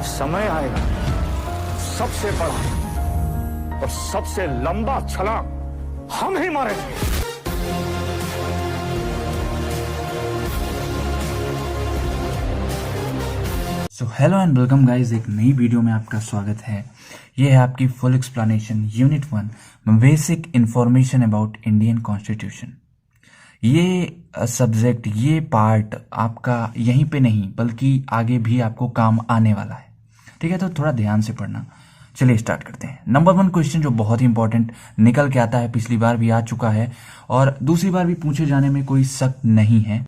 समय आएगा, सबसे बड़ा और सबसे लंबा छलांग हम ही मारेंगे। So hello and welcome guys, एक नई वीडियो में आपका स्वागत है। ये है आपकी full explanation unit 1 basic information about Indian constitution. ये सब्जेक्ट, ये पार्ट आपका यहीं पे नहीं बल्कि आगे भी आपको काम आने वाला है, ठीक है? तो थोड़ा ध्यान से पढ़ना। चलिए स्टार्ट करते हैं। नंबर 1 क्वेश्चन जो बहुत ही इंपॉर्टेंट निकल के आता है, पिछली बार भी आ चुका है और दूसरी बार भी पूछे जाने में कोई शक नहीं है।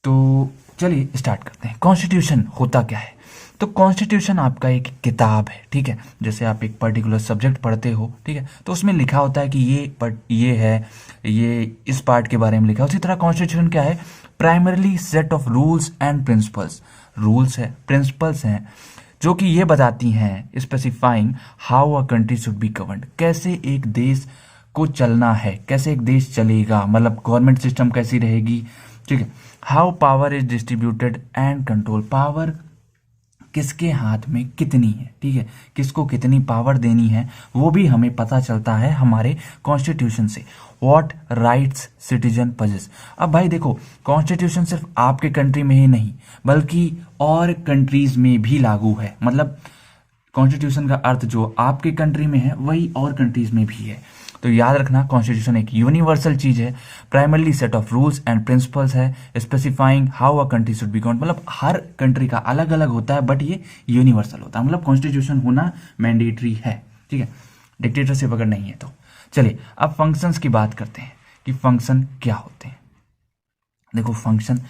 तो चलिए स्टार्ट करते हैं। कॉन्स्टिट्यूशन होता क्या है? तो कॉन्स्टिट्यूशन आपका एक किताब है, ठीक है? जैसे आप एक पर्टिकुलर सब्जेक्ट पढ़ते हो, ठीक है, तो उसमें लिखा होता है कि ये इस पार्ट के बारे में लिखा है। उसी तरह कॉन्स्टिट्यूशन क्या है? Primarily set of rules and principles. Rules है, प्रिंसिपल्स हैं जो कि ये बताती हैं, specifying how a country should be governed. कैसे एक देश को चलना है, कैसे एक देश चलेगा, मतलब गवर्नमेंट सिस्टम कैसी रहेगी, ठीक है? How power is distributed and control. Power किसके हाथ में कितनी है, ठीक है, किसको कितनी पावर देनी है, वो भी हमें पता चलता है हमारे कॉन्स्टिट्यूशन से। What rights citizen possess. अब भाई देखो, कॉन्स्टिट्यूशन सिर्फ आपके कंट्री में ही नहीं बल्कि और कंट्रीज में भी लागू है। मतलब कॉन्स्टिट्यूशन का अर्थ जो आपके कंट्री में है वही और कंट्रीज में भी है। तो याद रखना, कॉन्स्टिट्यूशन एक यूनिवर्सल चीज है। Primarily set of rules and principles है, specifying how a country should be governed. मतलब हर कंट्री का अलग अलग होता है बट ये यूनिवर्सल होता है। मतलब कॉन्स्टिट्यूशन होना मैंडेटरी है, ठीक है? डिक्टेटरशिप अगर नहीं है तो। चलिए अब फंक्शंस की बात करते हैं कि फंक्शन क्या होते हैं। देखो, function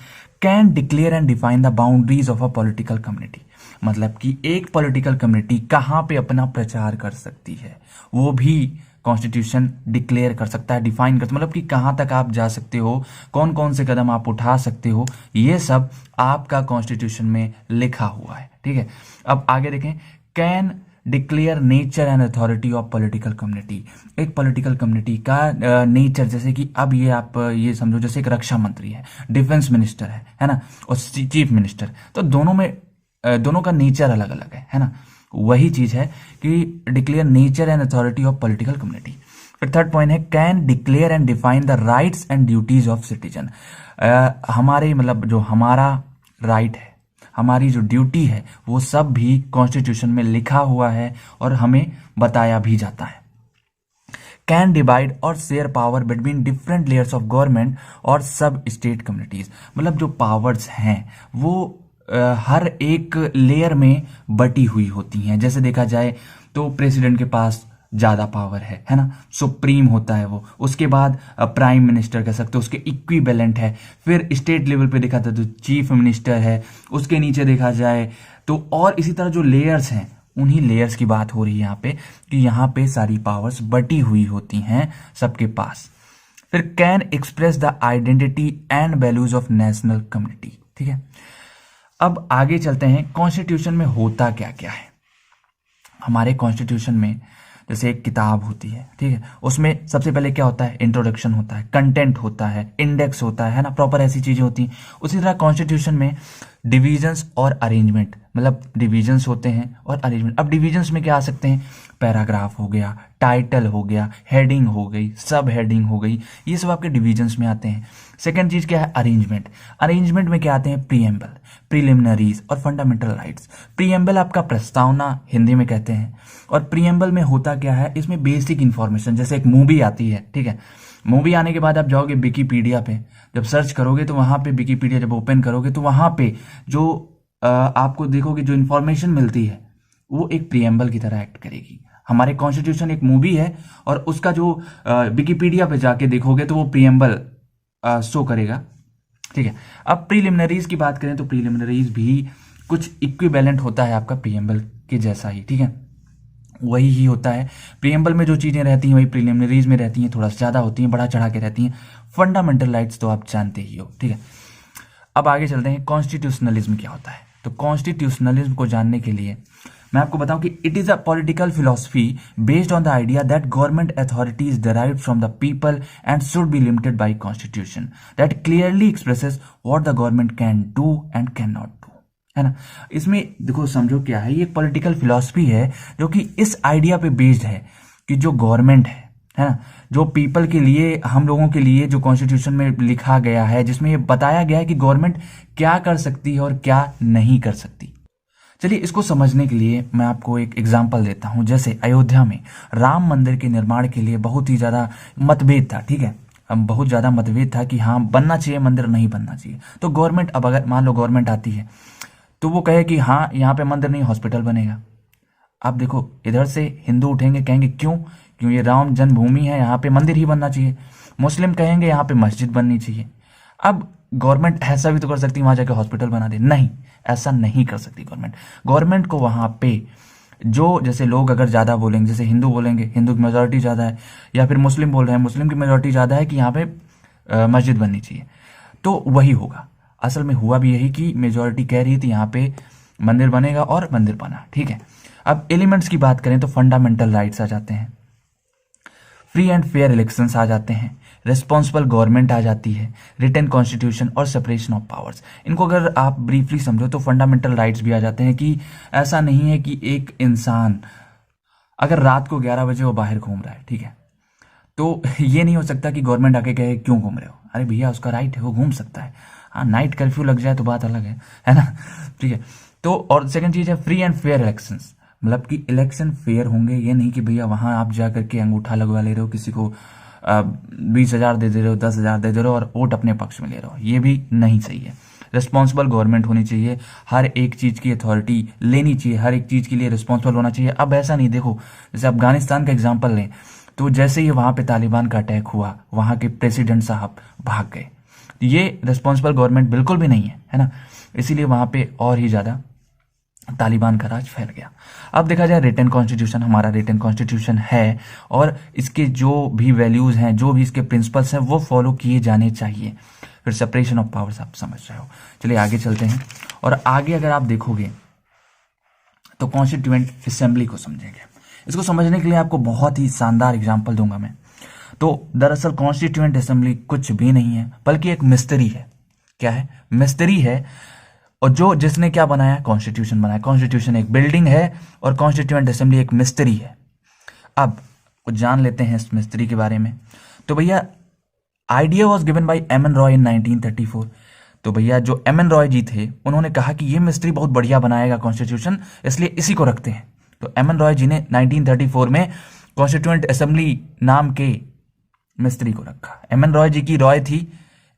can declare and define the boundaries of a political community. मतलब कि एक पॉलिटिकल कम्युनिटी कहाँ पे अपना प्रचार कर सकती है, वो भी कॉन्स्टिट्यूशन डिक्लेयर कर सकता है, डिफाइन कर, मतलब कि कहाँ तक आप जा सकते हो, कौन कौन से कदम आप उठा सकते हो, ये सब आपका कॉन्स्टिट्यूशन में लिखा हुआ है, ठीक है? अब आगे देखें, can declare nature and authority of political community. एक पॉलिटिकल कम्युनिटी का नेचर, जैसे कि अब ये आप ये समझो, जैसे एक रक्षा मंत्री है, डिफेंस मिनिस्टर है ना, और चीफ मिनिस्टर, तो दोनों का नेचर अलग अलग है ना? वही चीज है कि declare nature and authority of political community. फिर थर्ड पॉइंट है, can declare and define the rights and duties of citizen. हमारे मतलब जो हमारा राइट है, हमारी जो ड्यूटी है, वो सब भी कॉन्स्टिट्यूशन में लिखा हुआ है और हमें बताया भी जाता है। कैन डिवाइड और share power between different layers of government और सब स्टेट कम्युनिटीज। मतलब जो पावर्स हैं वो हर एक लेयर में बटी हुई होती हैं। जैसे देखा जाए तो प्रेसिडेंट के पास ज्यादा पावर है ना, सुप्रीम होता है वो। उसके बाद प्राइम मिनिस्टर कह सकते हो, उसके इक्विवेलेंट है। फिर स्टेट लेवल पे देखा जाए तो चीफ मिनिस्टर है, उसके नीचे देखा जाए तो, और इसी तरह जो लेयर्स हैं, उन्हीं लेयर्स की बात हो रही है यहाँ पे कि यहाँ पे सारी पावर्स बटी हुई होती हैं सबके पास। फिर can express the identity and values of national community, ठीक है? अब आगे चलते हैं, कॉन्स्टिट्यूशन में होता क्या क्या है। हमारे कॉन्स्टिट्यूशन में जैसे एक किताब होती है, ठीक है, उसमें सबसे पहले क्या होता है? इंट्रोडक्शन होता है, कंटेंट होता है, इंडेक्स होता है ना, प्रॉपर ऐसी चीजें होती हैं। उसी तरह कॉन्स्टिट्यूशन में डिविजन्स और अरेंजमेंट, मतलब डिविजन्स होते हैं और अरेंजमेंट। अब डिविजन्स में क्या आ सकते हैं? पैराग्राफ हो गया, टाइटल हो गया, हेडिंग हो गई, सब हेडिंग हो गई, ये सब आपके डिविजन्स में आते हैं। सेकंड चीज क्या है? अरेंजमेंट। अरेंजमेंट में क्या आते हैं? प्रीएम्बल, प्रीलिमिनरीज और फंडामेंटल राइट्स। प्रीएम्बल आपका प्रस्तावना हिंदी में कहते हैं, और प्रीएम्बल में होता क्या है? इसमें बेसिक इंफॉर्मेशन, जैसे एक मूवी आती है, ठीक है, मूवी आने के बाद आप जाओगे विकिपीडिया पे, जब सर्च करोगे तो वहां पे विकिपीडिया जब ओपन करोगे तो वहां पे जो आपको देखोगे जो इन्फॉर्मेशन मिलती है वो एक प्रीएम्बल की तरह एक्ट करेगी। हमारे कॉन्स्टिट्यूशन एक मूवी है और उसका जो विकिपीडिया पे जाके देखोगे तो वो प्रीएम्बल शो करेगा, ठीक है? अब प्रीलिमिनरीज की बात करें तो प्रीलिमिनरीज भी कुछ इक्विवेलेंट होता है आपका प्रीएम्बल के जैसा ही, ठीक है, वही ही होता है। प्रीएम्बल में जो चीजें रहती हैं वही प्रीलिमिनरीज में रहती हैं, थोड़ा सा ज्यादा होती हैं, बढ़ा चढ़ा के रहती हैं। फंडामेंटल राइट्स तो आप जानते ही हो, ठीक है? अब आगे चलते हैं, कॉन्स्टिट्यूशनलिज्म क्या होता है। तो कॉन्स्टिट्यूशनलिज्म को जानने के लिए मैं आपको बताऊं कि it is a political philosophy based on the idea that government authority is derived from the people and should be limited by constitution that clearly expresses what the government can do and cannot do. है ना। इसमें देखो समझो क्या है, ये एक political philosophy है जो कि इस आइडिया पे बेस्ड है कि जो गवर्नमेंट है ना, जो पीपल के लिए, हम लोगों के लिए जो कॉन्स्टिट्यूशन में लिखा गया है, जिसमें ये बताया गया है कि गवर्नमेंट क्या कर सकती है और क्या नहीं कर सकती। चलिए इसको समझने के लिए मैं आपको एक एग्जाम्पल देता हूं। जैसे अयोध्या में राम मंदिर के निर्माण के लिए बहुत ही ज्यादा मतभेद था, ठीक है, अब बहुत ज्यादा मतभेद था कि हाँ बनना चाहिए मंदिर, नहीं बनना चाहिए। तो गवर्नमेंट, अब अगर मान लो गवर्नमेंट आती है तो वो कहे कि हाँ यहाँ पे मंदिर नहीं, हॉस्पिटल बनेगा। अब देखो इधर से हिंदू उठेंगे, कहेंगे क्यों ये राम जन्मभूमि है, यहाँ पे मंदिर ही बनना चाहिए। मुस्लिम कहेंगे यहाँ पे मस्जिद बननी चाहिए। अब गवर्नमेंट ऐसा भी तो कर सकती है वहां जाकर हॉस्पिटल बना दे, नहीं, ऐसा नहीं कर सकती गवर्नमेंट। गवर्नमेंट को वहां पे जो, जैसे लोग अगर ज्यादा बोलेंगे, जैसे हिंदू बोलेंगे, हिंदू की मेजोरिटी ज्यादा है, या फिर मुस्लिम बोल रहे हैं, मुस्लिम की मेजोरिटी ज्यादा है कि यहाँ पे मस्जिद बननी चाहिए, तो वही होगा। असल में हुआ भी यही कि मेजोरिटी कह रही थी यहाँ पे मंदिर बनेगा और मंदिर बना, ठीक है। अब एलिमेंट्स की बात करें तो फंडामेंटल राइट्स आ जाते हैं, फ्री एंड फेयर इलेक्शंस आ जाते हैं, रिस्पॉन्सिबल गवर्नमेंट आ जाती है, रिटन कॉन्स्टिट्यूशन और सेपरेशन ऑफ पावर्स। इनको अगर आप ब्रीफली समझो तो फंडामेंटल राइट्स भी आ जाते हैं कि ऐसा नहीं है कि एक इंसान अगर रात को 11 बजे वो बाहर घूम रहा है, ठीक है, तो ये नहीं हो सकता कि गवर्नमेंट आके कहे क्यों घूम रहे हो, अरे भैया उसका राइट है, वो घूम सकता है। हाँ, नाइट कर्फ्यू लग जाए तो बात अलग है ना, ठीक है। तो और सेकंड चीज है फ्री एंड फेयर इलेक्शंस, मतलब कि इलेक्शन फेयर होंगे, ये नहीं कि भैया वहां आप जा करके अंगूठा लगवा ले रहे हो, किसी को 20,000 दे रहे हो, 10,000 दे रहे हो और वोट अपने पक्ष में ले रहे हो, ये भी नहीं सही है। रिस्पॉन्सिबल गवर्नमेंट होनी चाहिए, हर एक चीज की अथॉरिटी लेनी चाहिए, हर एक चीज के लिए रिस्पॉन्सिबल होना चाहिए। अब ऐसा नहीं, देखो जैसे अफगानिस्तान का एग्जाम्पल लें, तो जैसे ही वहां पे तालिबान का अटैक हुआ, वहां के प्रेसिडेंट साहब भाग गए, ये रिस्पॉन्सिबल गवर्नमेंट बिल्कुल भी नहीं है ना, इसीलिए वहां पे और ही ज्यादा तालिबान का राज फैल गया। अब देखा जाए रिटन कॉन्स्टिट्यूशन, हमारा रिटन कॉन्स्टिट्यूशन है और इसके जो भी वैल्यूज हैं, जो भी इसके प्रिंसिपल्स हैं, वो फॉलो किए जाने चाहिए। फिर सेपरेशन ऑफ पावर्स आप समझ रहे हो। चलिए आगे चलते हैं, और आगे अगर आप देखोगे तो कॉन्स्टिट्यूएंट असेंबली को समझेंगे। इसको समझने के लिए आपको बहुत ही शानदार एग्जाम्पल दूंगा मैं। तो दरअसल कॉन्स्टिट्यूएंट असेंबली कुछ भी नहीं है, बल्कि एक मिस्त्री है। क्या है? मिस्त्री है। और जो जिसने क्या बनाया? कॉन्स्टिट्यूशन बनाया। कॉन्स्टिट्यूशन एक बिल्डिंग है और कॉन्स्टिट्यूएंट असेंबली एक मिस्त्री है। अब कुछ जान लेते हैं इस मिस्त्री के बारे में। तो भैया idea was given by M N Roy in 1934। तो भैया जो एम एन रॉय जी थे, उन्होंने कहा कि ये मिस्त्री बहुत बढ़िया बनाएगा कॉन्स्टिट्यूशन, इसलिए इसी को रखते हैं। तो एम एन रॉय जी ने 1934 में कॉन्स्टिट्यूएंट असेंबली नाम के मिस्त्री को रखा। एम एन रॉय जी की राय थी,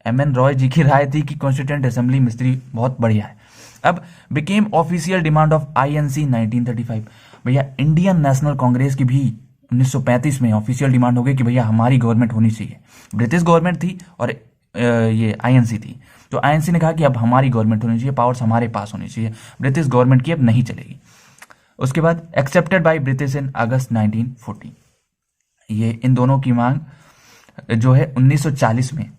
एम एन रॉय जी की राय थी कि कॉन्स्टिट्यूएंट असेंबली मिस्त्री बहुत बढ़िया है। अब became official demand of INC 1935। भैया इंडियन नेशनल कांग्रेस की भी 1935 में ऑफिशियल डिमांड हो गई कि भैया हमारी गवर्नमेंट होनी चाहिए। ब्रिटिश गवर्नमेंट थी और ये आईएनसी थी। तो आईएनसी ने कहा कि अब हमारी गवर्नमेंट होनी चाहिए, पावर्स हमारे पास होनी चाहिए, ब्रिटिश गवर्नमेंट की अब नहीं चलेगी। उसके बाद एक्सेप्टेड बाय ब्रिटिश इन अगस्त 1940। ये इन दोनों की मांग जो है 1940 में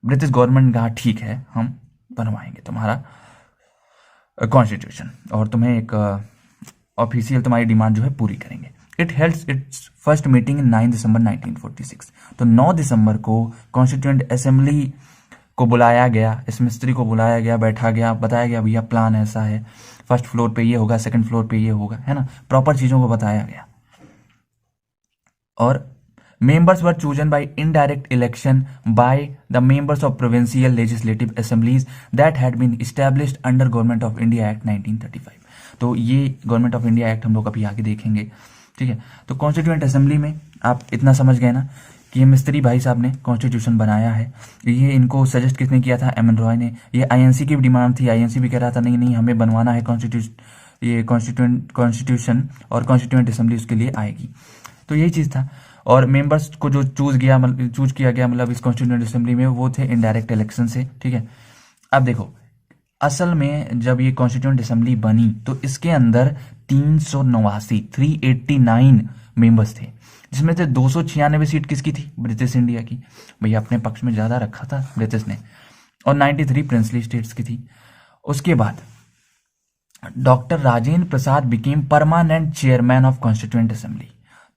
ब्रिटिश गवर्नमेंट ने कहा ठीक है, हम बनवाएंगे तुम्हारा कॉन्स्टिट्यूशन और तुम्हें एक ऑफिशियल तुम्हारी डिमांड जो है पूरी करेंगे। It holds its first meeting in 9 December 1946। तो 9 दिसंबर को कॉन्स्टिट्यूएंट असेंबली को बुलाया गया, इस मिस्त्री को बुलाया गया, बैठा गया, बताया गया भैया प्लान ऐसा है, फर्स्ट फ्लोर पे ये होगा, सेकंड फ्लोर पे ये होगा, है ना, प्रॉपर चीजों को बताया गया। और members were chosen by indirect election by the members of provincial legislative assemblies that had been established under Government of India Act 1935। तो ये गवर्नमेंट ऑफ इंडिया एक्ट हम लोग अभी आगे देखेंगे, ठीक है। तो कॉन्स्टिट्यूएंट असेंबली में आप इतना समझ गए ना कि ये मिस्त्री भाई साहब ने कॉन्स्टिट्यूशन बनाया है। ये इनको सजेस्ट किसने किया था? एम एन रॉय ने। ये आईएनसी की भी डिमांड थी, आईएनसी भी कह रहा था नहीं नहीं हमें बनवाना है कॉन्स्टिट्यूशन और कॉन्स्टिट्यूएंट असेंबली उसके लिए आएगी। तो यही चीज था। और मेंबर्स को जो चूज किया गया मतलब इस कॉन्स्टिट्यूएंट असेंबली में, वो थे इनडायरेक्ट इलेक्शन से, ठीक है। अब देखो असल में जब ये कॉन्स्टिट्यूएंट असेंबली बनी तो इसके अंदर 389 मेंबर्स थे, जिसमें से 296 सीट किसकी थी? ब्रिटिश इंडिया की। भैया अपने पक्ष में ज्यादा रखा था ब्रिटिश ने। और 93 प्रिंसली स्टेट्स की थी। उसके बाद doctor Rajendra Prasad became permanent chairman of constituent assembly.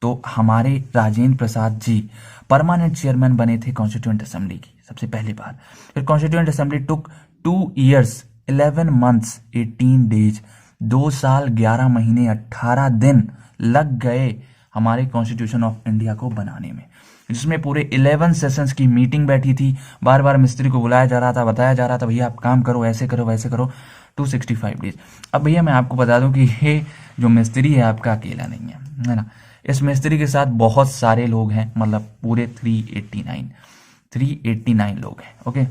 तो हमारे राजेंद्र प्रसाद जी परमानेंट चेयरमैन बने थे कॉन्स्टिट्यूएंट असेंबली की सबसे पहली बार। फिर कॉन्स्टिट्यूएंट असेंबली टुक 2 years 11 months 18 days, 2 साल 11 महीने 18 दिन लग गए हमारे कॉन्स्टिट्यूशन ऑफ इंडिया को बनाने में, जिसमें पूरे 11 सेशंस की मीटिंग बैठी थी। बार बार मिस्त्री को बुलाया जा रहा था, बताया जा रहा था भैया आप काम करो, ऐसे करो वैसे करो। 265 डेज। अब भैया मैं आपको बता दूं कि ये जो मिस्त्री है आपका अकेला नहीं है ना। इस मिस्त्री के साथ बहुत सारे लोग हैं, मतलब पूरे 389 लोग हैं। ओके,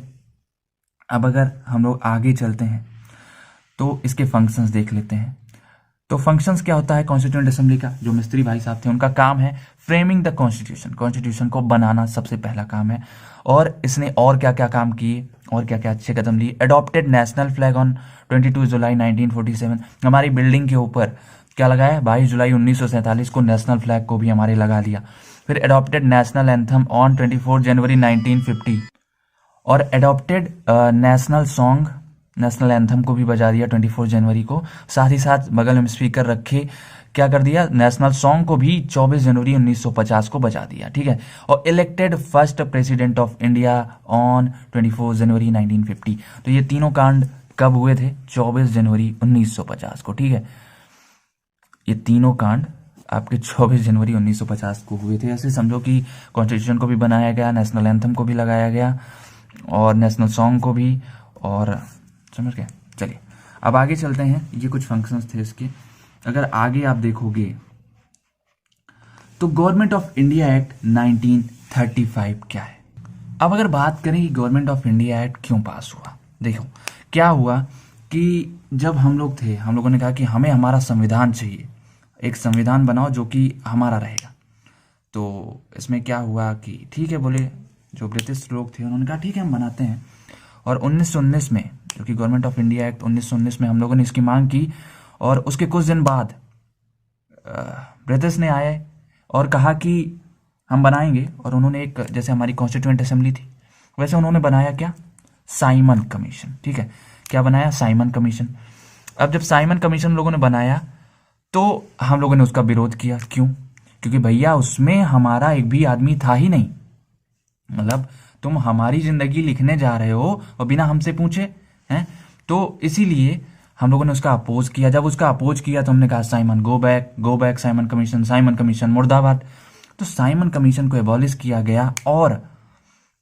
अब अगर हम लोग आगे चलते हैं तो इसके फंक्शंस देख लेते हैं। तो फंक्शंस क्या होता है कॉन्स्टिट्यूएंट असेंबली का? जो मिस्त्री भाई साहब थे उनका काम है फ्रेमिंग द कॉन्स्टिट्यूशन, कॉन्स्टिट्यूशन को बनाना सबसे पहला काम है। और इसने और क्या क्या काम किए और क्या क्या अच्छे कदम लिए? अडॉप्टेड नेशनल फ्लैग ऑन 22 जुलाई 1947, हमारी बिल्डिंग के ऊपर क्या लगाया? 22 जुलाई 1947 को नेशनल फ्लैग को भी हमारे लगा लिया। फिर अडॉप्टेड नेशनल एंथम ऑन 24 जनवरी 1950 और adopted national song, national anthem को भी बजा दिया 24 जनवरी को। साथ ही साथ बगल में स्पीकर रखे क्या कर दिया? नेशनल सॉन्ग को भी 24 जनवरी 1950 को बजा दिया। ठीक है, और elected first president of India on 24 जनवरी 1950। तो ये तीनों कांड कब हुए थे? 24 जनवरी 1950 को। ठीक है, ये तीनों कांड आपके 24 जनवरी 1950 को हुए थे। ऐसे समझो कि कॉन्स्टिट्यूशन को भी बनाया गया, नेशनल एंथम को भी लगाया गया और नेशनल सॉन्ग को भी, और समझ गए। चलिए अब आगे चलते हैं। ये कुछ फंक्शंस थे इसके। अगर आगे आप देखोगे तो गवर्नमेंट ऑफ इंडिया एक्ट 1935 क्या है? अब अगर बात करें कि गवर्नमेंट ऑफ इंडिया एक्ट क्यों पास हुआ, देखो क्या हुआ कि जब हम लोग थे, हम लोगों ने कहा कि हमें हमारा संविधान चाहिए, एक संविधान बनाओ जो कि हमारा रहेगा। तो इसमें क्या हुआ कि ठीक है बोले, जो ब्रिटिश लोग थे उन्होंने कहा ठीक है हम बनाते हैं। और 1919 में, जो कि गवर्नमेंट ऑफ इंडिया एक्ट 1919 में हम लोगों ने इसकी मांग की, और उसके कुछ दिन बाद ब्रिटिश ने आए और कहा कि हम बनाएंगे। और उन्होंने एक, जैसे हमारी कॉन्स्टिट्यूएंट असेंबली थी वैसे उन्होंने बनाया क्या? Simon commission. ठीक है, क्या बनाया? Simon commission. अब जब साइमन कमीशन लोगों ने बनाया तो हम लोगों ने उसका विरोध किया। क्यों? क्योंकि भैया उसमें हमारा एक भी आदमी था ही नहीं। मतलब तुम हमारी जिंदगी लिखने जा रहे हो और बिना हमसे पूछे हैं। तो इसीलिए हम लोगों ने उसका अपोज किया। जब उसका अपोज किया तो हमने कहा Simon go back, Simon commission मुर्दाबाद। तो साइमन कमीशन को एबॉलिश किया गया और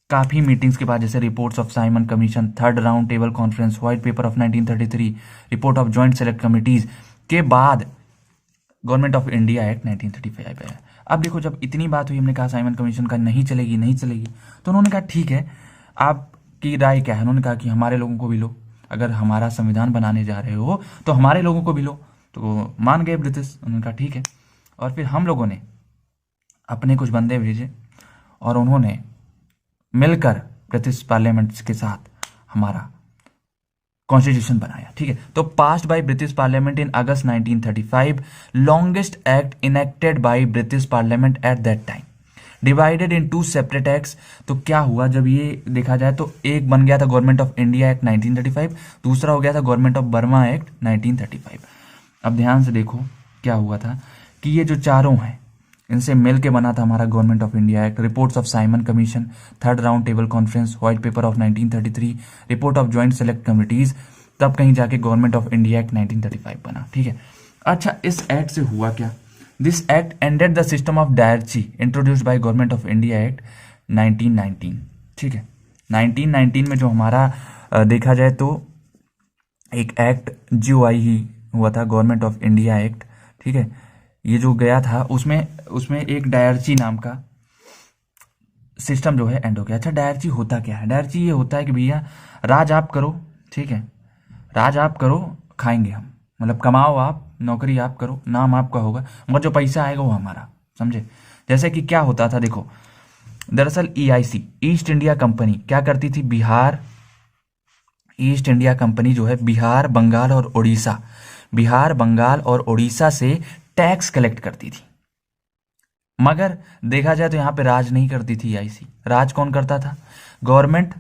काफी मीटिंग्स के बाद, जैसे reports of Simon commission, third round table conference, white paper of 1933, report of joint select committees के बाद गवर्नमेंट ऑफ इंडिया एक्ट 1935 है। अब देखो जब इतनी बात हुई, हमने कहा साइमन कमीशन का नहीं चलेगी, तो उन्होंने कहा ठीक है आपकी राय क्या है? उन्होंने कहा कि हमारे लोगों को भी लो, अगर हमारा संविधान बनाने जा रहे हो तो हमारे लोगों को भी लो। तो मान गए ब्रिटिश, उन्होंने कहा ठीक है। और फिर हम लोगों ने अपने कुछ बंदे भेजे और उन्होंने मिलकर ब्रिटिश पार्लियामेंट के साथ हमारा कॉन्स्टिट्यूशन बनाया। ठीक है, तो passed by British parliament in August 1935, longest act enacted by British parliament at that time, divided in 2 separate acts. तो क्या हुआ जब ये देखा जाए तो एक बन गया था गवर्नमेंट ऑफ इंडिया एक्ट 1935, दूसरा हो गया था गवर्नमेंट ऑफ बर्मा एक्ट 1935। अब ध्यान से देखो क्या हुआ था कि ये जो चारों हैं इनसे मिल के बना था हमारा government of India act. Reports of Simon commission, third round table conference, white paper of 1933, report of joint select committees, तब कहीं जाके गवर्नमेंट ऑफ इंडिया एक्ट 1935 बना। ठीक है, अच्छा इस एक्ट से हुआ क्या? This act ended the system of diarchy introduced by government of India act 1919। ठीक है, 1919 में जो हमारा देखा जाए तो एक एक्ट GOI ही हुआ था, गवर्नमेंट ऑफ इंडिया एक्ट। ठीक है, ये जो गया था उसमें एक डायरची नाम का सिस्टम जो है एंड हो गया। अच्छा डायरची होता क्या है? डायरची ये होता है कि भैया राज आप करो, ठीक है, राज आप करो खाएंगे हम, मतलब कमाओ आप, नौकरी आप करो, नाम आपका होगा, मगर जो पैसा आएगा वो हमारा, समझे? जैसे कि क्या होता था देखो, दरअसल EIC ईस्ट इंडिया कंपनी क्या करती थी? ईस्ट इंडिया कंपनी जो है बिहार, बंगाल और उड़ीसा से टैक्स कलेक्ट करती थी। मगर देखा जाए तो यहां पे राज नहीं करती थी EIC। राज कौन करता था? Government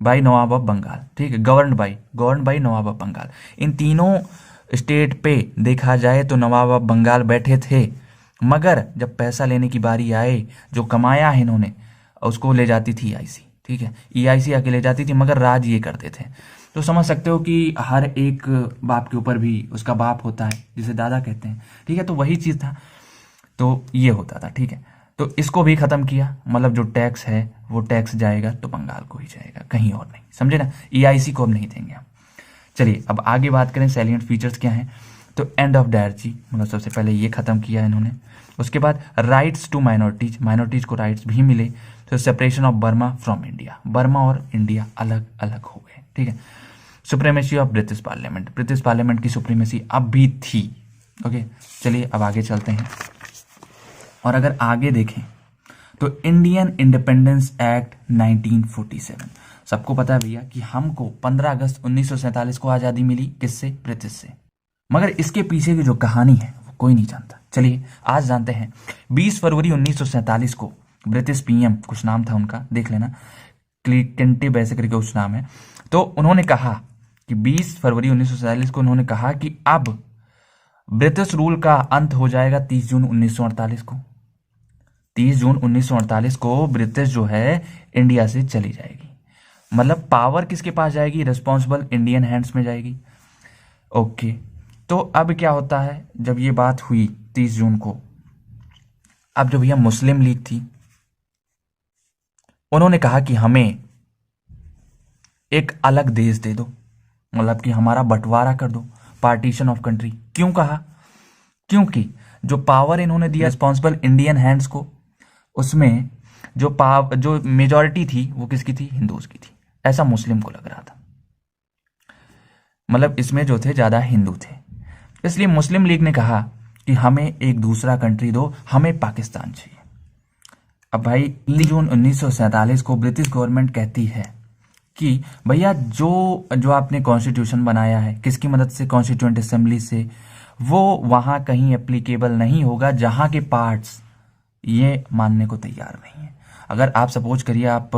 by nawab of Bengal. ठीक है, govern by nawab of Bengal. इन तीनों स्टेट पे देखा जाए तो नवाब ऑफ बंगाल बैठे थे, मगर जब पैसा लेने की बारी आए, जो कमाया है इन्होंने उसको ले जाती थी EIC। ठीक है, EIC आके ले जाती थी, मगर राज ये करते थे। तो समझ सकते हो कि हर एक बाप के ऊपर भी उसका बाप होता है, जिसे दादा कहते हैं, ठीक है। तो वही चीज़ था, तो ये होता था, ठीक है। तो इसको भी खत्म किया, मतलब जो टैक्स है वो टैक्स जाएगा तो बंगाल को ही जाएगा, कहीं और नहीं, समझे ना। EIC को अब नहीं देंगे हम। चलिए अब आगे बात करें सैलिएंट फीचर्स क्या हैं। तो एंड ऑफ डायरची, मतलब सबसे पहले ये खत्म किया इन्होंने। उसके बाद राइट्स टू माइनॉरिटीज, माइनॉरिटीज को राइट्स भी मिले। तो separation of Burma from India, Burma और इंडिया अलग अलग हो गए, ठीक है। Supremacy of British parliament, British parliament की सुप्रीमेसी अब भी थी, ओके। चलिए अब आगे चलते हैं, और अगर आगे देखें तो इंडियन इंडिपेंडेंस एक्ट 1947, सबको पता है भैया कि हमको 15 अगस्त 1947 को आज़ादी मिली, किससे? ब्रिटिश से। मगर इसके पीछे की जो कहानी है वो कोई नहीं जानता। चलिए आज जानते हैं। 20 फरवरी 1947 को ब्रिटिश PM, कुछ नाम था उनका, देख लेना, क्लिंटन वैसे करके कुछ नाम है। तो उन्होंने कहा कि 20 फरवरी 1947 को उन्होंने कहा कि अब ब्रिटिश रूल का अंत हो जाएगा 30 जून 1948 को। 30 जून 1948 को ब्रिटिश जो है इंडिया से चली जाएगी। मतलब पावर किसके पास जाएगी? रिस्पॉन्सिबल इंडियन हैंड्स में जाएगी, ओके। तो अब क्या होता है, जब ये बात हुई 30 जून को, अब जो भैया मुस्लिम लीग थी उन्होंने कहा कि हमें एक अलग देश दे दो, मतलब कि हमारा बंटवारा कर दो, पार्टीशन ऑफ कंट्री। क्यों कहा? क्योंकि जो पावर इन्होंने दिया रिस्पॉन्सिबल इंडियन हैंड्स को, उसमें जो मेजॉरिटी थी वो किसकी थी? हिंदूज की थी, ऐसा मुस्लिम को लग रहा था। मतलब इसमें जो थे ज्यादा हिंदू थे, इसलिए मुस्लिम लीग ने कहा कि हमें एक दूसरा कंट्री दो, हमें पाकिस्तान चाहिए। अब भाई 3 जून 1947 को ब्रिटिश गवर्नमेंट कहती है कि भैया जो आपने कॉन्स्टिट्यूशन बनाया है, किसकी मदद से? कॉन्स्टिट्यूएंट असेंबली से, वो वहां कहीं एप्लीकेबल नहीं होगा जहां के पार्ट्स ये मानने को तैयार नहीं है। अगर आप सपोज करिए आप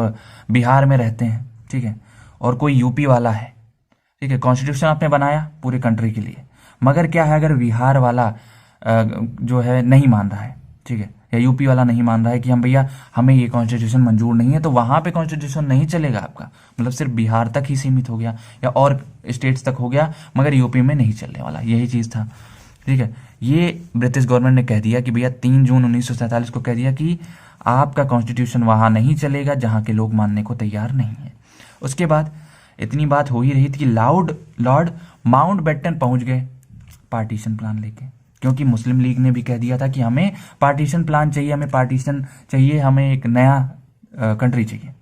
बिहार में रहते हैं, ठीक है, और कोई यूपी वाला है, ठीक है, कॉन्स्टिट्यूशन आपने बनाया पूरे कंट्री के लिए, मगर क्या है अगर बिहार वाला जो है नहीं मान रहा है, ठीक है, या यूपी वाला नहीं मान रहा है कि हम भैया हमें ये कॉन्स्टिट्यूशन मंजूर नहीं है, तो वहां पे कॉन्स्टिट्यूशन नहीं चलेगा आपका, मतलब सिर्फ बिहार तक ही सीमित हो गया या और स्टेट्स तक हो गया, मगर यूपी में नहीं चलने वाला, यही चीज था, ठीक है। ये ब्रिटिश गवर्नमेंट ने कह दिया कि भैया 3 जून 1947 को कह दिया कि आपका कॉन्स्टिट्यूशन वहां नहीं चलेगा जहां के लोग मानने को तैयार नहीं है। उसके बाद इतनी बात हो ही रही थी कि लॉर्ड माउंटबेटन पहुंच गए पार्टीशन प्लान लेके, क्योंकि मुस्लिम लीग ने भी कह दिया था कि हमें पार्टीशन प्लान चाहिए, हमें पार्टीशन चाहिए, हमें एक नया कंट्री चाहिए।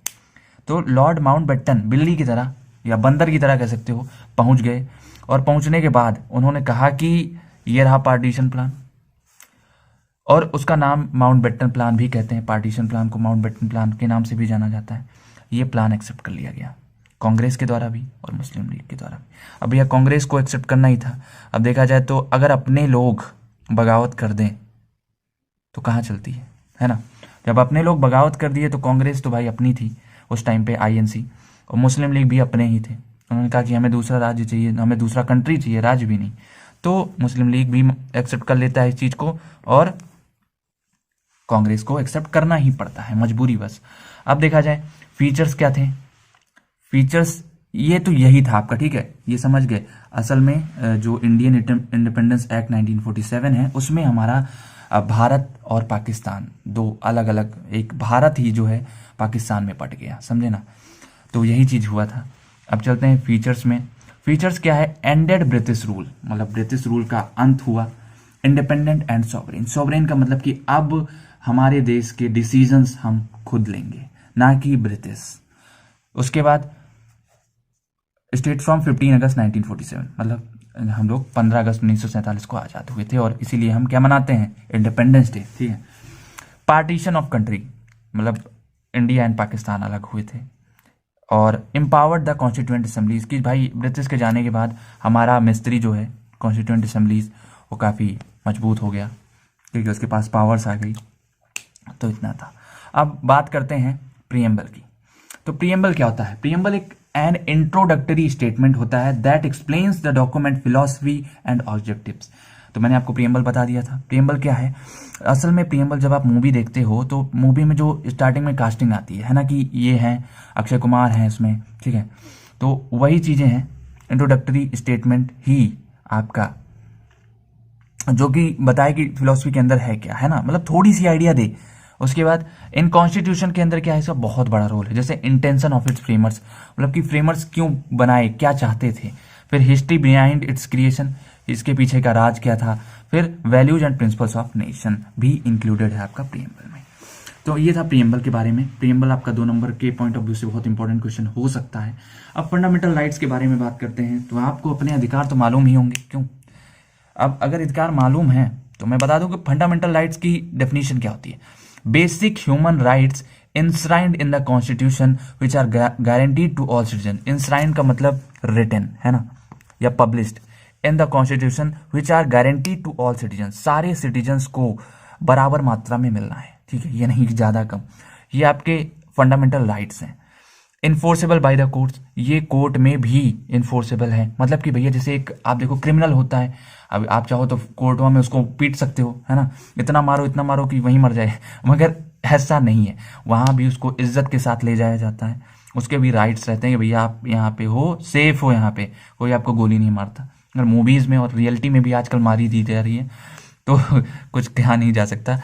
तो लॉर्ड माउंटबेटन बिल्ली की तरह या बंदर की तरह कह सकते हो पहुंच गए, और पहुंचने के बाद उन्होंने कहा कि ये रहा पार्टीशन प्लान, और उसका नाम माउंटबेटन प्लान भी कहते हैं। पार्टीशन प्लान को माउंटबेटन प्लान के नाम से भी जाना जाता है। ये प्लान एक्सेप्ट कर लिया गया कांग्रेस के द्वारा भी और मुस्लिम लीग के द्वारा भी। अब भैया कांग्रेस को एक्सेप्ट करना ही था। अब देखा जाए तो अगर अपने लोग बगावत कर दें तो कहाँ चलती है ना। जब अपने लोग बगावत कर दिए तो कांग्रेस तो भाई अपनी थी उस टाइम पे, INC, और मुस्लिम लीग भी अपने ही थे। उन्होंने कहा कि हमें दूसरा राज्य चाहिए, हमें दूसरा कंट्री चाहिए, राज्य भी नहीं। तो मुस्लिम लीग भी एक्सेप्ट कर लेता है इस चीज को, और कांग्रेस को एक्सेप्ट करना ही पड़ता है, मजबूरी बस। अब देखा जाए फीचर्स क्या थे। फीचर्स ये तो यही था आपका, ठीक है, ये समझ गए। असल में जो इंडियन इंडिपेंडेंस एक्ट 1947 है उसमें हमारा भारत और पाकिस्तान दो अलग अलग, एक भारत ही जो है पाकिस्तान में पट गया, समझे ना। तो यही चीज हुआ था। अब चलते हैं फीचर्स में। फीचर्स क्या है? एंडेड ब्रिटिश रूल, मतलब ब्रिटिश रूल का अंत हुआ। इंडिपेंडेंट एंड सॉवरेन, सॉवरेन का मतलब कि अब हमारे देश के डिसीजंस हम खुद लेंगे, ना कि ब्रिटिश। उसके बाद स्टेट फ्रॉम 15 अगस्त 1947, मतलब हम लोग 15 अगस्त 1947 को आजाद हुए थे, और इसीलिए हम क्या मनाते हैं? इंडिपेंडेंस डे, ठीक है। पार्टीशन ऑफ कंट्री, मतलब इंडिया एंड पाकिस्तान अलग हुए थे। और एम्पावर्ड द कॉन्स्टिट्यूएंट असेंबलीज, की भाई ब्रिटिश के जाने के बाद हमारा मिस्त्री जो है कॉन्स्टिट्यूएंट असेंबलीज वो काफ़ी मजबूत हो गया, क्योंकि उसके पास पावर्स आ गई। तो इतना था। अब बात करते हैं प्रीएम्बल की। तो प्रीएम्बल क्या होता है? प्रीएम्बल एक एन इंट्रोडक्टरी स्टेटमेंट होता है that explains the document philosophy and objectives. तो मैंने आपको प्रीएम्बल बता दिया था। प्रीएम्बल क्या है? असल में प्रीएम्बल जब आप मूवी देखते हो तो मूवी में जो स्टार्टिंग में कास्टिंग आती है ना, कि ये हैं अक्षय कुमार हैं इसमें, ठीक है, तो वही चीज़ें हैं, इंट्रोडक्टरी स्टेटमेंट ही आपका जो कि बताए कि फिलोसफी के अंदर है क्या, है ना, मतलब थोड़ी सी आइडिया दे। उसके बाद इन कॉन्स्टिट्यूशन के अंदर क्या है, इसका बहुत बड़ा रोल है, जैसे इंटेंशन ऑफ इट्स फ्रेमर्स, मतलब कि फ्रेमर्स क्यों बनाए, क्या चाहते थे, फिर हिस्ट्री बिहाइंड इट्स क्रिएशन, इसके पीछे का राज क्या था, फिर values and principles of nation भी इंक्लूडेड है आपका प्रीएम्बल में। तो ये था प्रीएम्बल के बारे में। प्रीएम्बल आपका 2 नंबर के पॉइंट ऑफ व्यू से बहुत इंपॉर्टेंट क्वेश्चन हो सकता है। अब फंडामेंटल राइट्स के बारे में बात करते हैं। तो आपको अपने अधिकार तो मालूम ही होंगे, क्यों, अब अगर अधिकार मालूम है तो मैं बता दूं कि फंडामेंटल राइट्स की डेफिनेशन क्या होती है। Basic human rights enshrined in the constitution which are guaranteed to all citizen. Enshrined का मतलब रिटन, है ना, या published in the constitution which are guaranteed to all citizen, सारे सिटीजन्स को बराबर मात्रा में मिलना है, ठीक है, ये नहीं कि ज्यादा कम। ये आपके फंडामेंटल राइट्स हैं। इन्फोर्सेबल बाय द कोर्ट्स, ये कोर्ट में भी इन्फोर्सेबल है, मतलब कि भैया जैसे एक आप देखो क्रिमिनल होता है, अब आप चाहो तो कोर्टों में उसको पीट सकते हो, है ना, इतना मारो कि वहीं मर जाए, मगर ऐसा नहीं है, वहां भी उसको इज्जत के साथ ले जाया जाता है, उसके भी राइट्स रहते हैं कि भैया आप यहाँ पे हो, सेफ हो, यहाँ पे कोई आपको गोली नहीं मारता। अगर मूवीज में और रियलिटी में भी आजकल मारी दी जा रही है तो कुछ कहा नहीं जा सकता।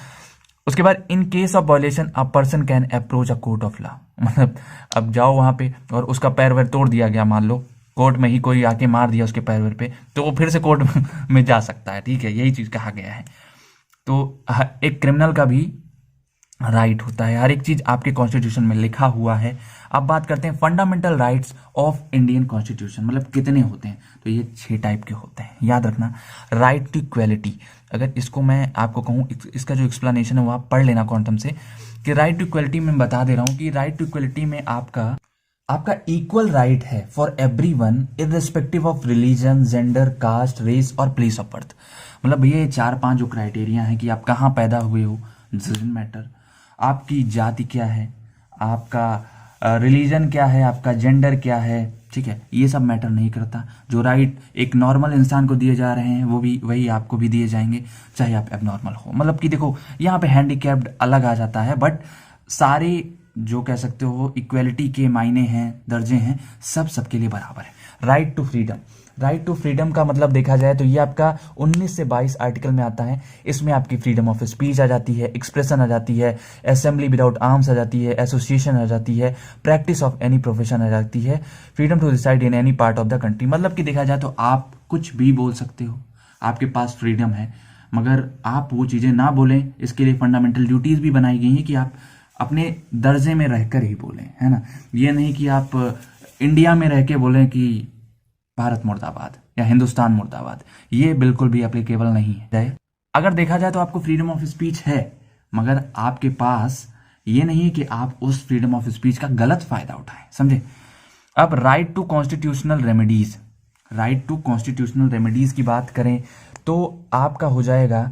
उसके बाद in case of violation a person can approach a court of law, मतलब अब जाओ वहां पे और उसका पैर वैर तोड़ दिया गया, मान लो कोर्ट में ही कोई आके मार दिया उसके पैर वैर पे, तो वो फिर से कोर्ट में जा सकता है, ठीक है, यही चीज कहा गया है। तो एक क्रिमिनल का भी राइट होता है, हर एक चीज आपके कॉन्स्टिट्यूशन में लिखा हुआ है। अब बात करते हैं fundamental rights of Indian constitution, मतलब कितने होते हैं, तो ये 6 टाइप के होते हैं, याद रखना। राइट टू इक्वेलिटी, अगर इसको मैं आपको कहूँ, इसका जो एक्सप्लेनेशन है वो आप पढ़ लेना क्वांटम से, कि राइट टू इक्वेलिटी में बता दे रहा हूँ कि राइट टू इक्वेलिटी में आपका इक्वल राइट है for everyone irrespective of religion, gender, caste, race और प्लेस ऑफ बर्थ। मतलब भैया ये 4-5 जो क्राइटेरिया है कि आप कहाँ पैदा हुए हो, डजंट मैटर, आपकी जाति क्या है, आपका रिलीजन क्या है, आपका जेंडर क्या है, ठीक है, ये सब मैटर नहीं करता। जो राइट एक नॉर्मल इंसान को दिए जा रहे हैं वो भी वही आपको भी दिए जाएंगे, चाहे आप एबनॉर्मल हो। मतलब कि देखो यहाँ पे हैंडीकैप्ड अलग आ जाता है, बट सारे जो कह सकते हो इक्वेलिटी के मायने हैं, दर्जे हैं, सबके लिए बराबर है। Right to freedom, right to freedom का मतलब देखा जाए तो ये आपका 19 से 22 आर्टिकल में आता है। इसमें आपकी फ्रीडम ऑफ स्पीच आ जाती है, एक्सप्रेशन आ जाती है, असेंबली विदाउट आर्म्स आ जाती है, एसोसिएशन आ जाती है, प्रैक्टिस ऑफ एनी प्रोफेशन आ जाती है, freedom to reside in any part of the country. मतलब कि देखा जाए तो आप कुछ भी बोल सकते हो, आपके पास फ्रीडम है, मगर आप वो चीजें ना बोलें, इसके लिए फंडामेंटल ड्यूटीज भी बनाई गई हैं कि आप अपने दर्जे में रहकर ही बोलें, है ना, ये नहीं कि आप इंडिया में रह के बोलें कि भारत मुर्दाबाद या हिंदुस्तान मुर्दाबाद, ये बिल्कुल भी एप्लीकेबल नहीं है। अगर देखा जाए तो आपको फ्रीडम ऑफ स्पीच है, मगर आपके पास ये नहीं है कि आप उस फ्रीडम ऑफ स्पीच का गलत फायदा उठाएं, समझे। अब right to constitutional remedies, right to constitutional remedies की बात करें तो आपका हो जाएगा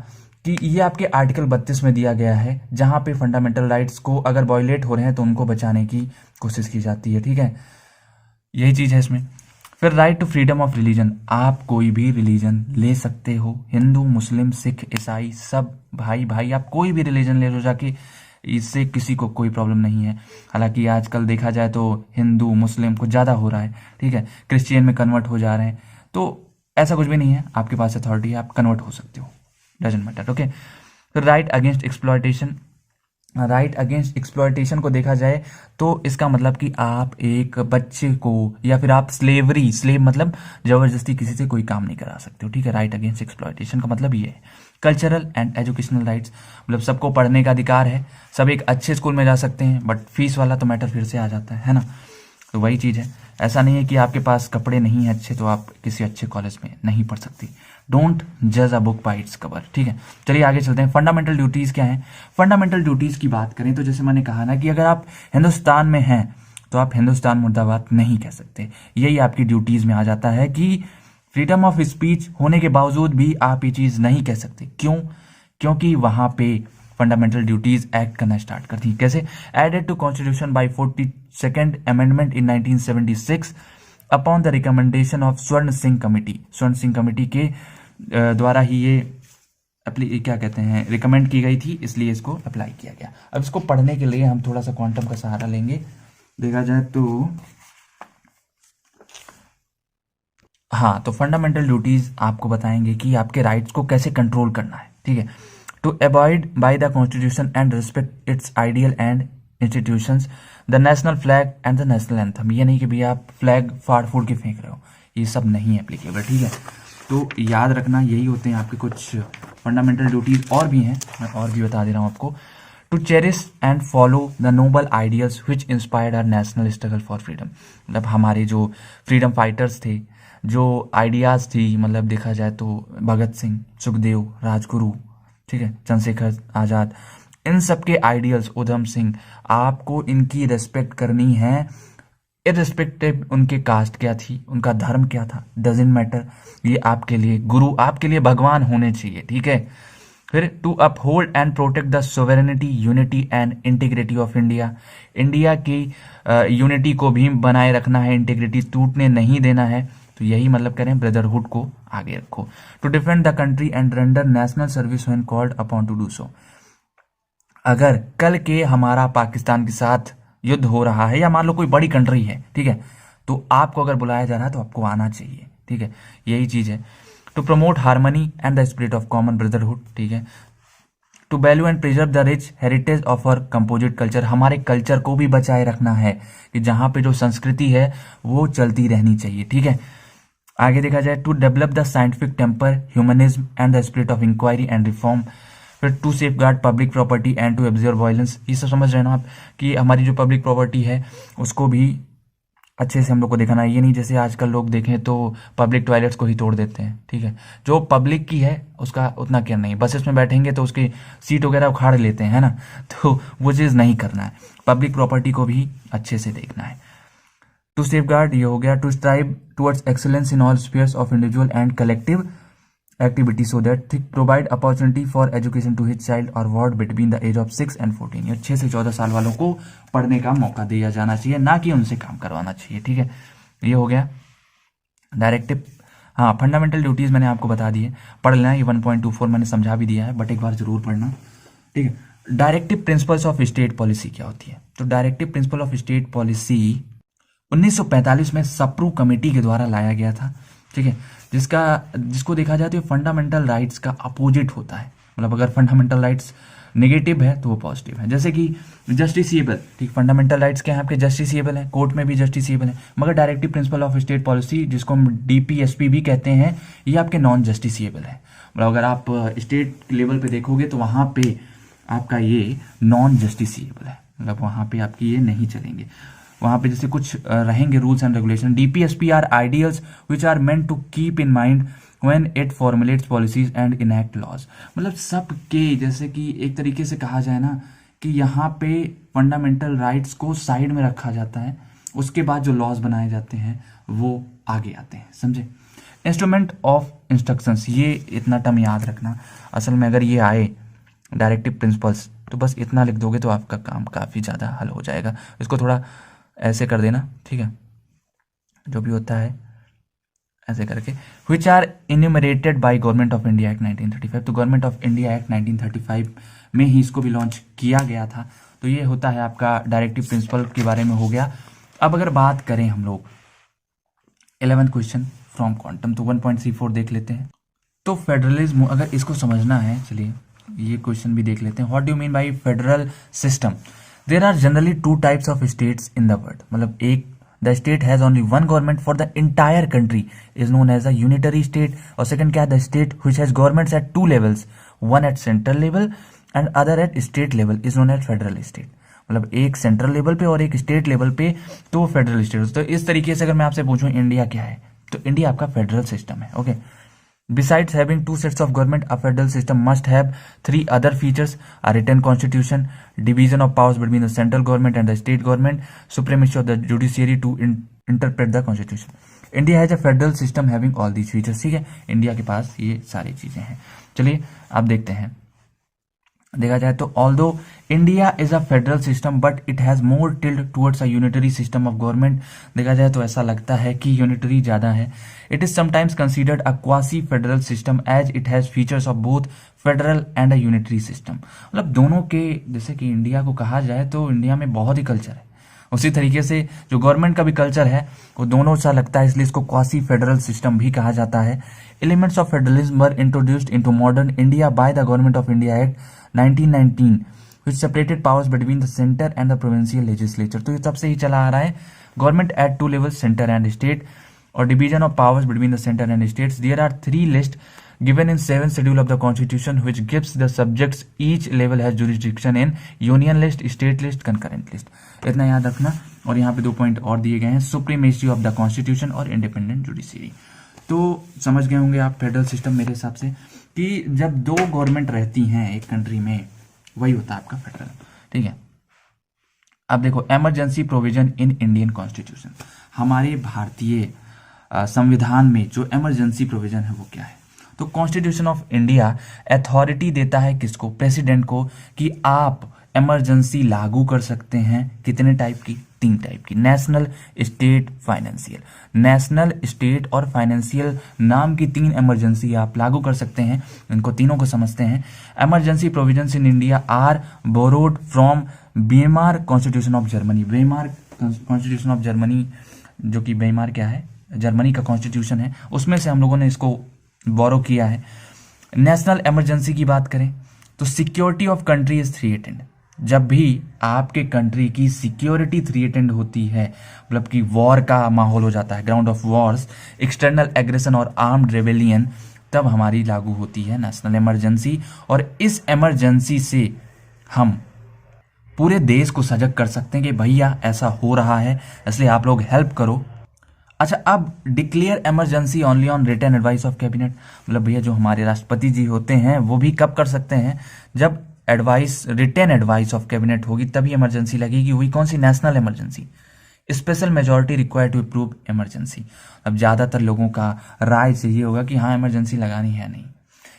कि ये आपके आर्टिकल 32 में दिया गया है, जहां पे फंडामेंटल राइट्स को अगर वायलेट हो रहे हैं तो उनको बचाने की कोशिश की जाती है, ठीक है, यही चीज है इसमें। फिर right to freedom of religion, आप कोई भी रिलीजन ले सकते हो, हिंदू, मुस्लिम, सिख, ईसाई, सब भाई आप कोई भी रिलीजन ले लो जाके, इससे किसी को कोई प्रॉब्लम नहीं है। हालांकि आजकल देखा जाए तो हिंदू मुस्लिम कुछ ज्यादा हो रहा है, ठीक है, क्रिश्चियन में कन्वर्ट हो जा रहे हैं, तो ऐसा कुछ भी नहीं है, आपके पास अथॉरिटी है, आप कन्वर्ट हो सकते हो, डजंट मैटर, ओके। फिर right against exploitation, right against exploitation को देखा जाए तो इसका मतलब कि आप एक बच्चे को या फिर आप स्लेव मतलब जबरदस्ती किसी से कोई काम नहीं करा सकते हो, ठीक है। राइट अगेंस्ट एक्सप्लॉयटेशन का मतलब ये है। कल्चरल एंड एजुकेशनल राइट्स, मतलब सबको पढ़ने का अधिकार है, सब एक अच्छे स्कूल में जा सकते हैं, बट फीस वाला तो मैटर फिर से आ जाता है ना, तो वही चीज है। ऐसा नहीं है कि आपके पास कपड़े नहीं है अच्छे तो आप किसी अच्छे कॉलेज में नहीं पढ़ सकती। डोंट जज a book by its cover, ठीक है। चलिए आगे चलते हैं। फंडामेंटल ड्यूटीज क्या है। फंडामेंटल ड्यूटीज की बात करें तो जैसे मैंने कहा ना कि अगर आप हिंदुस्तान में हैं तो आप हिंदुस्तान मुर्दाबाद नहीं कह सकते, यही आपकी ड्यूटीज में आ जाता है कि फ्रीडम ऑफ स्पीच होने के बावजूद भी आप ये चीज नहीं कह सकते। क्यों? क्योंकि वहां पे फंडामेंटल ड्यूटीज एक्ट करना स्टार्ट करती है। कैसे? Added to constitution by 42nd amendment in 1976 upon the recommendation of Swaran Singh committee. स्वर्ण सिंह कमेटी के द्वारा ही ये क्या कहते हैं रिकमेंड की गई थी, इसलिए इसको अप्लाई किया गया। अब इसको पढ़ने के लिए हम थोड़ा सा क्वांटम का सहारा लेंगे। देखा जाए तो हाँ, तो फंडामेंटल ड्यूटीज आपको बताएंगे कि आपके राइट्स को कैसे कंट्रोल करना है, ठीक है। To avoid by the constitution and respect its ideal and institutions, the national flag and the national anthem. ये नहीं कि भैया आप फ्लैग फाड़ फूड़ के फेंक रहे हो, ये सब नहीं एप्लीकेबल, ठीक है। तो याद रखना, यही होते हैं आपके कुछ फंडामेंटल ड्यूटीज। और भी हैं, मैं और भी बता दे रहा हूँ आपको। To cherish and follow the noble ideals which inspired our national struggle for freedom. मतलब हमारे जो फ्रीडम फाइटर्स थे, जो आइडियाज़ थी, मतलब देखा जाए तो भगत सिंह, सुखदेव, राजगुरु, ठीक है, चंद्रशेखर आज़ाद, इन सब के आइडियल्स, उधम सिंह, आपको इनकी रेस्पेक्ट करनी है इररिस्पेक्टिव उनके कास्ट क्या थी, उनका धर्म क्या था, डजेंट मैटर। ये आपके लिए गुरु, आपके लिए भगवान होने चाहिए, ठीक है। फिर to uphold and protect the sovereignty, unity and integrity of India. India की यूनिटी को भी बनाए रखना है, इंटीग्रिटी टूटने नहीं देना है। तो यही मतलब करें, ब्रदरहुड को आगे रखो। To defend the country and render national service when called upon to do so. अगर कल के हमारा पाकिस्तान के साथ युद्ध हो रहा है, या मान लो कोई बड़ी कंट्री है, ठीक है, तो आपको अगर बुलाया जा रहा है तो आपको आना चाहिए, ठीक है, यही चीज है। To promote harmony and the spirit of common brotherhood, ठीक है। To value and preserve the rich heritage of our composite culture. हमारे कल्चर को भी बचाए रखना है, कि जहां पे जो संस्कृति है वो चलती रहनी चाहिए, ठीक है। आगे देखा जाए, to develop the scientific temper, humanism and the spirit of inquiry and reform. फिर to safeguard public property and to observe violence. ये सब समझ रहे हैं ना आप, कि हमारी जो पब्लिक प्रॉपर्टी है उसको भी अच्छे से हम लोग को देखना है। ये नहीं जैसे आजकल लोग देखें तो पब्लिक टॉयलेट्स को ही तोड़ देते हैं, ठीक है। जो पब्लिक की है उसका उतना केयर नहीं, बसेस में बैठेंगे तो उसकी सीट वगैरह उखाड़ लेते हैं, है ना, तो वो चीज़ नहीं करना है। पब्लिक प्रॉपर्टी को भी अच्छे से देखना है। टू सेफ गार्ड ये हो गया। To strive towards excellence in all spheres of individual and collective activity so that provide opportunity for education to his child और ward between the age of 6 and 14 year. 6 से 14 साल वालों को पढ़ने का मौका दिया जाना चाहिए, ना कि उनसे काम करवाना चाहिए, ठीक है। ये हो गया डायरेक्टिव। हाँ, फंडामेंटल ड्यूटीज मैंने आपको बता दी है, पढ़ लेना। ये 1.24 मैंने समझा भी दिया है, बट एक बार जरूर पढ़ना, ठीक है। Directive principles of state policy क्या होती है? तो directive principle of state policy 1945 में सप्रू कमेटी के द्वारा लाया गया था, ठीक है, जिसको देखा जाए तो फंडामेंटल राइट्स का अपोजिट होता है। मतलब अगर फंडामेंटल राइट्स नेगेटिव है तो वो पॉजिटिव है। जैसे कि जस्टिसिएबल, ठीक, फंडामेंटल राइट्स क्या है आपके? जस्टिसिएबल है, कोर्ट में भी जस्टिसिएबल है। मगर directive principle of state policy, जिसको हम डीपीएसपी भी कहते हैं, ये आपके नॉन जस्टिसिएबल है। मतलब अगर आप स्टेट लेवल पे देखोगे तो वहां पे आपका ये नॉन जस्टिसिएबल है, मतलब वहां पे आपकी ये नहीं चलेंगे। वहां पे जैसे कुछ रहेंगे rules and regulation. DPSP are ideals which are meant to keep in mind when it formulates policies and enact laws. मतलब सबके, जैसे कि एक तरीके से कहा जाए ना, कि यहाँ पे फंडामेंटल राइट्स को साइड में रखा जाता है, उसके बाद जो लॉज बनाए जाते हैं वो आगे आते हैं, समझे। इंस्ट्रूमेंट ऑफ इंस्ट्रक्शंस, ये इतना टर्म याद रखना। असल में अगर ये आए डायरेक्टिव प्रिंसिपल्स तो बस इतना लिख दोगे तो आपका काम काफ़ी ज़्यादा हल हो जाएगा। इसको थोड़ा ऐसे कर देना, ठीक है, जो भी होता है ऐसे करके। Which are enumerated by government of India Act 1935। तो गवर्नमेंट ऑफ इंडिया एक्ट 1935 में ही इसको भी लॉन्च किया गया था। तो ये होता है आपका डायरेक्टिव प्रिंसिपल के बारे में हो गया। अब अगर बात करें हम लोग 11th क्वेश्चन फ्रॉम क्वांटम, तो 1.34 देख लेते हैं। तो फेडरलिज्म, अगर इसको समझना है, चलिए ये क्वेश्चन भी देख लेते हैं। What do mean by federal system? There are generally 2 types of states in the world. मतलब एक, the state has only one government for the entire country is known as a unitary state. और second क्या है? The state which has governments at 2 levels, one at central level and other at state level, is known as federal state. मतलब एक central level पे और एक state level पे, तो फेडरल स्टेट। तो इस तरीके से अगर मैं आपसे पूछूं इंडिया क्या है, तो इंडिया आपका फेडरल सिस्टम है, okay. Besides having 2 sets of government, a federal system must have 3 other features: a written constitution, division of powers between the central government and the state government, supremacy of the judiciary to interpret the constitution. India has a federal system having all these features, ठीक है, India के पास ये सारी चीजें हैं। चलिए अब देखते हैं। देखा जाए तो although India is a federal system but it has more tilde towards a unitary system of government. देखा जाए तो ऐसा लगता है कि यूनिटरी ज्यादा है। It is sometimes considered a quasi federal system as it has features of both federal and a unitary system. मतलब दोनों के, जैसे कि इंडिया को कहा जाए तो इंडिया में बहुत ही कल्चर है, उसी तरीके से जो गवर्नमेंट का भी कल्चर है वो दोनों सा लगता है, इसलिए इसको क्वासी फेडरल सिस्टम भी कहा जाता है। Elements of federalism were introduced into modern India by the government of India act 1919 which separated powers between the center and the provincial legislature। तो ये तब से ही चला आ रहा है। Government at two level, centre and state, और division of powers between the centre and states. There are 3 list given in 7th schedule of the constitution which gives the subjects each level has jurisdiction in union list, state list, concurrent list। इतना याद रखना। और यहाँ पे 2 point और दिए गए हैं, सुप्रीमेसी ऑफ द कॉन्स्टिट्यूशन और इंडिपेंडेंट जुडिशरी। तो समझ गए होंगे आप फेडरल सिस्टम मेरे हिसाब से कि जब 2 गवर्नमेंट रहती हैं एक कंट्री में, वही होता है आपका फेडरल। ठीक है, अब देखो emergency provision in Indian constitution. हमारे भारतीय संविधान में जो इमरजेंसी प्रोविजन है वो क्या है? तो कॉन्स्टिट्यूशन ऑफ इंडिया अथॉरिटी देता है किसको? प्रेसिडेंट को, कि आप इमरजेंसी लागू कर सकते हैं। कितने टाइप की? 3 टाइप की, national, state, financial. National, state और फाइनेंशियल नाम की 3 इमरजेंसी आप लागू कर सकते हैं। इनको तीनों को समझते हैं। Emergency provisions in India are borrowed from Weimar constitution of Germany. Weimar constitution of Germany, जो कि वेमार क्या है? जर्मनी का कॉन्स्टिट्यूशन है, उसमें से हम लोगों ने इसको बोरो किया है। नेशनल इमरजेंसी की बात करें तो security of country is threatened. जब भी आपके कंट्री की सिक्योरिटी थ्रेटेंड होती है, मतलब कि वॉर का माहौल हो जाता है, ground of Wars, external aggression और आर्म्ड रेबेलियन, तब हमारी लागू होती है नेशनल इमरजेंसी। और इस इमरजेंसी से हम पूरे देश को सजग कर सकते हैं कि भैया ऐसा हो रहा है, इसलिए आप लोग हेल्प करो। अच्छा, अब declare emergency only on written advice of cabinet. मतलब भैया जो हमारे राष्ट्रपति जी होते हैं वो भी कब कर सकते हैं? जब advice, written advice of cabinet होगी तभी इमरजेंसी लगेगी। वही कौन सी? National emergency. Special majority required to approve emergency. अब ज्यादातर लोगों का राय से ये होगा कि हाँ इमरजेंसी लगानी है नहीं,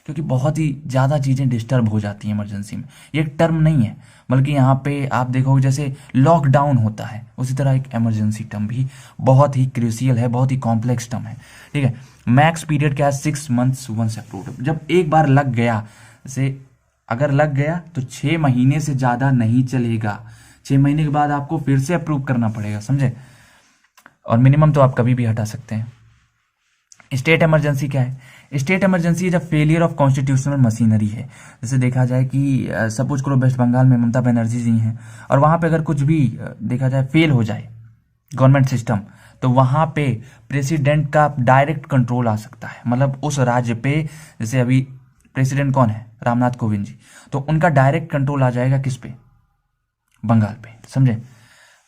क्योंकि बहुत ही ज़्यादा चीज़ें डिस्टर्ब हो जाती हैं इमरजेंसी में। ये एक टर्म नहीं है, बल्कि यहाँ पे आप देखोगे जैसे लॉकडाउन होता है, उसी तरह एक इमरजेंसी टर्म भी बहुत ही क्रूशियल है, बहुत ही कॉम्प्लेक्स टर्म है। ठीक है, मैक्स पीरियड क्या है? 6 months वंस अप्रूव्ड। जब एक बार लग गया, जैसे अगर लग गया तो 6 महीने से ज़्यादा नहीं चलेगा। 6 महीने के बाद आपको फिर से अप्रूव करना पड़ेगा, समझे? और मिनिमम तो आप कभी भी हटा सकते हैं। स्टेट इमरजेंसी क्या है? स्टेट इमरजेंसी जब फेलियर ऑफ कॉन्स्टिट्यूशनल मशीनरी है। जैसे देखा जाए कि सपोज करो वेस्ट बंगाल में ममता बनर्जी जी हैं, और वहां पे अगर कुछ भी देखा जाए फेल हो जाए गवर्नमेंट सिस्टम, तो वहां पे प्रेसिडेंट का डायरेक्ट कंट्रोल आ सकता है। मतलब उस राज्य पे, जैसे अभी प्रेसिडेंट कौन है? रामनाथ कोविंद जी, तो उनका डायरेक्ट कंट्रोल आ जाएगा किस पे? बंगाल पे, समझे?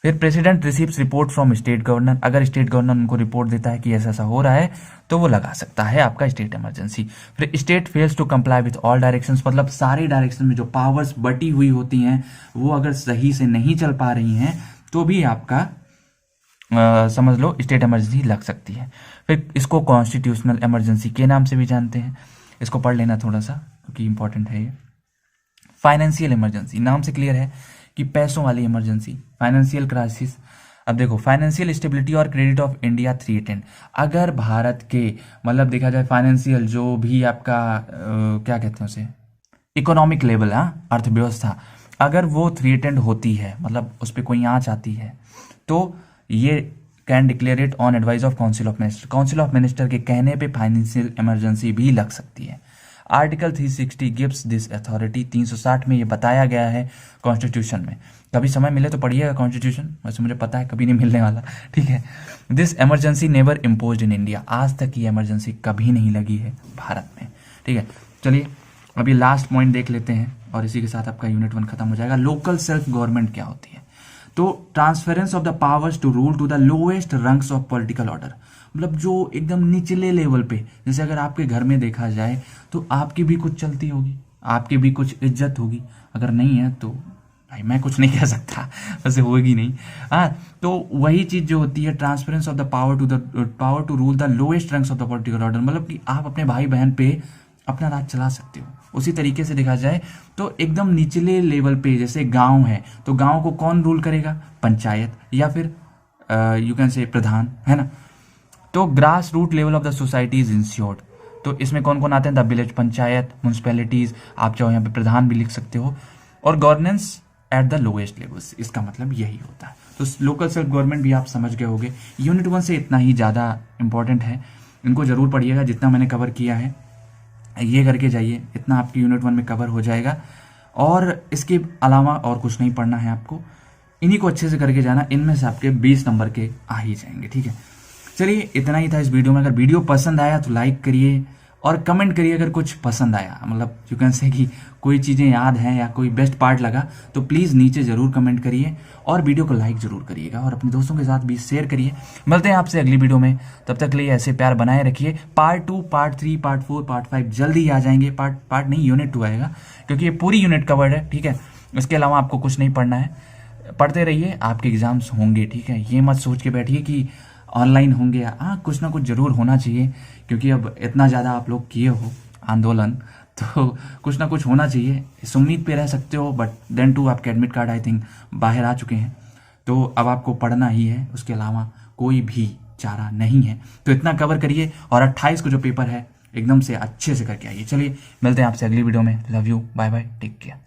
फिर president receives report from state governor. अगर स्टेट गवर्नर उनको रिपोर्ट देता है कि ऐसा ऐसा हो रहा है, तो वो लगा सकता है आपका स्टेट इमरजेंसी। फिर state fails to comply with all directions, मतलब सारे डायरेक्शन में जो पावर्स बटी हुई होती हैं वो अगर सही से नहीं चल पा रही हैं तो भी आपका समझ लो स्टेट इमरजेंसी लग सकती है। फिर इसको कॉन्स्टिट्यूशनल इमरजेंसी के नाम से भी जानते हैं, इसको पढ़ लेना थोड़ा सा क्योंकि इंपॉर्टेंट है ये। फाइनेंशियल इमरजेंसी, नाम से क्लियर है कि पैसों वाली इमरजेंसी। फाइनेंशियल क्राइसिस, अब देखो फाइनेंशियल स्टेबिलिटी और क्रेडिट ऑफ इंडिया थ्रेटेंड। अगर भारत के, मतलब देखा जाए फाइनेंशियल जो भी आपका क्या कहते हैं उसे, इकोनॉमिक लेवल, अर्थव्यवस्था, अगर वो थ्रेटेंड होती है, मतलब उस पर कोई आंच आती है, तो ये can declare it on advice of council of minister. Council of minister के कहने पे फाइनेंशियल इमरजेंसी भी लग सकती है। Article 360 gives this authority. 360 में ये बताया गया है कॉन्स्टिट्यूशन में। कभी समय मिले तो पढ़िएगा कॉन्स्टिट्यूशन, वैसे मुझे पता है कभी नहीं मिलने वाला, ठीक है। This emergency never imposed in India. आज तक ये इमरजेंसी कभी नहीं लगी है भारत में, ठीक है। चलिए अभी लास्ट पॉइंट देख लेते हैं और इसी के साथ आपका यूनिट 1 खत्म हो जाएगा। लोकल सेल्फ गवर्नमेंट क्या होती है? तो transference of the powers to rule to the lowest rungs of political order. मतलब जो एकदम निचले लेवल पे, जैसे अगर आपके घर में देखा जाए तो आपकी भी कुछ चलती होगी, आपकी भी कुछ इज्जत होगी, अगर नहीं है तो भाई मैं कुछ नहीं कह सकता, वैसे होगी नहीं। तो वही चीज जो होती है transference of the power to rule the lowest rungs of the political order, मतलब कि आप अपने भाई बहन पे अपना राज चला सकते हो। उसी तरीके से देखा जाए तो एकदम निचले लेवल पे, जैसे गांव है तो गांव को कौन रूल करेगा? पंचायत या फिर यू कैन से प्रधान, है ना। तो grass root level of the society is insured. तो इसमें कौन कौन आते हैं? द विलेज, पंचायत, म्यूनसिपैलिटीज, आप चाहो यहाँ पे प्रधान भी लिख सकते हो, और governance at the lowest levels, इसका मतलब यही होता है। तो लोकल सेल्फ गवर्नमेंट भी आप समझ गए होंगे, यूनिट 1 से इतना ही ज़्यादा इंपॉर्टेंट है, इनको ज़रूर पढ़िएगा। जितना मैंने कवर किया है ये करके जाइए, इतना आपकी यूनिट 1 में कवर हो जाएगा। और इसके अलावा और कुछ नहीं पढ़ना है आपको, इन्हीं को अच्छे से करके जाना, इनमें से आपके 20 नंबर के आ ही जाएंगे, ठीक है। चलिए इतना ही था इस वीडियो में। अगर वीडियो पसंद आया तो लाइक करिए और कमेंट करिए अगर कुछ पसंद आया, मतलब यू कैन से कि कोई चीज़ें याद हैं या कोई बेस्ट पार्ट लगा तो प्लीज़ नीचे ज़रूर कमेंट करिए और वीडियो को लाइक ज़रूर करिएगा और अपने दोस्तों के साथ भी शेयर करिए। मिलते हैं आपसे अगली वीडियो में, तब तक के लिए ऐसे प्यार बनाए रखिए। पार्ट 2, पार्ट 3, पार्ट 4, पार्ट 5 जल्दी ही आ जाएंगे। पार्ट नहीं, यूनिट 2 आएगा, क्योंकि ये पूरी यूनिट कवर्ड है, ठीक है। इसके अलावा आपको कुछ नहीं पढ़ना है, पढ़ते रहिए, आपके एग्जाम्स होंगे, ठीक है। ये मत सोच के बैठिए कि ऑनलाइन होंगे, हाँ कुछ ना कुछ ज़रूर होना चाहिए, क्योंकि अब इतना ज़्यादा आप लोग किए हो आंदोलन, तो कुछ ना कुछ होना चाहिए। इस उम्मीद पे रह सकते हो, बट देन टू आपके एडमिट कार्ड आई थिंक बाहर आ चुके हैं, तो अब आपको पढ़ना ही है, उसके अलावा कोई भी चारा नहीं है। तो इतना कवर करिए और 28 को जो पेपर है एकदम से अच्छे से करके आइए। चलिए मिलते हैं आपसे अगली वीडियो में। Love you, bye bye, take care.